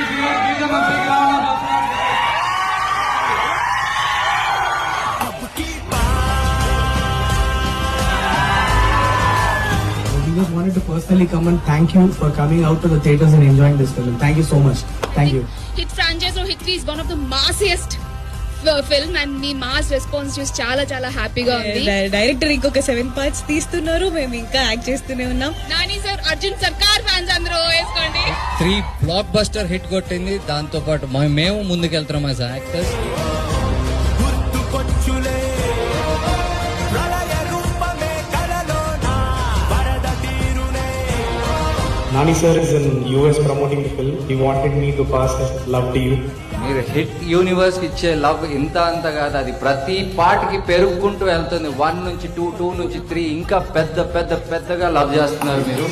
We just wanted to personally come and thank you for coming out to the theaters and enjoying this film. Thank you so much. Thank you. Hit franchise లో hit 3 is one of the massiest film and me mass response చూసి చాలా చాలా హ్యాపీగా ఉంది. Director ఇంకొక 7 parts తీస్తున్నారు, మేము ఇంకా యాక్ట్ చేస్తూనే ఉన్నాం. నాని సార్, అర్జున్ సర్కార్ ఫ్యాన్స్ అందరూ వేసుకోండి. 3 బ్లాక్ బస్టర్ హిట్ కొట్టింది. దాంతో పాటు మేము ముందుకెళ్తున్నాం as actors. Nani sir is in US promoting the film. He wanted me to pass his love to you. మీరు హిట్ యూనివర్స్ కి ఇచ్చే లవ్ ఇంత అంత కాదు, అది ప్రతి పాటకి పెరుగుకుంటూ వెళ్తుంది. 1 నుంచి 2, 2 నుంచి 3, ఇంకా పెద్దగా లవ్ చేస్తున్నారు మీరు.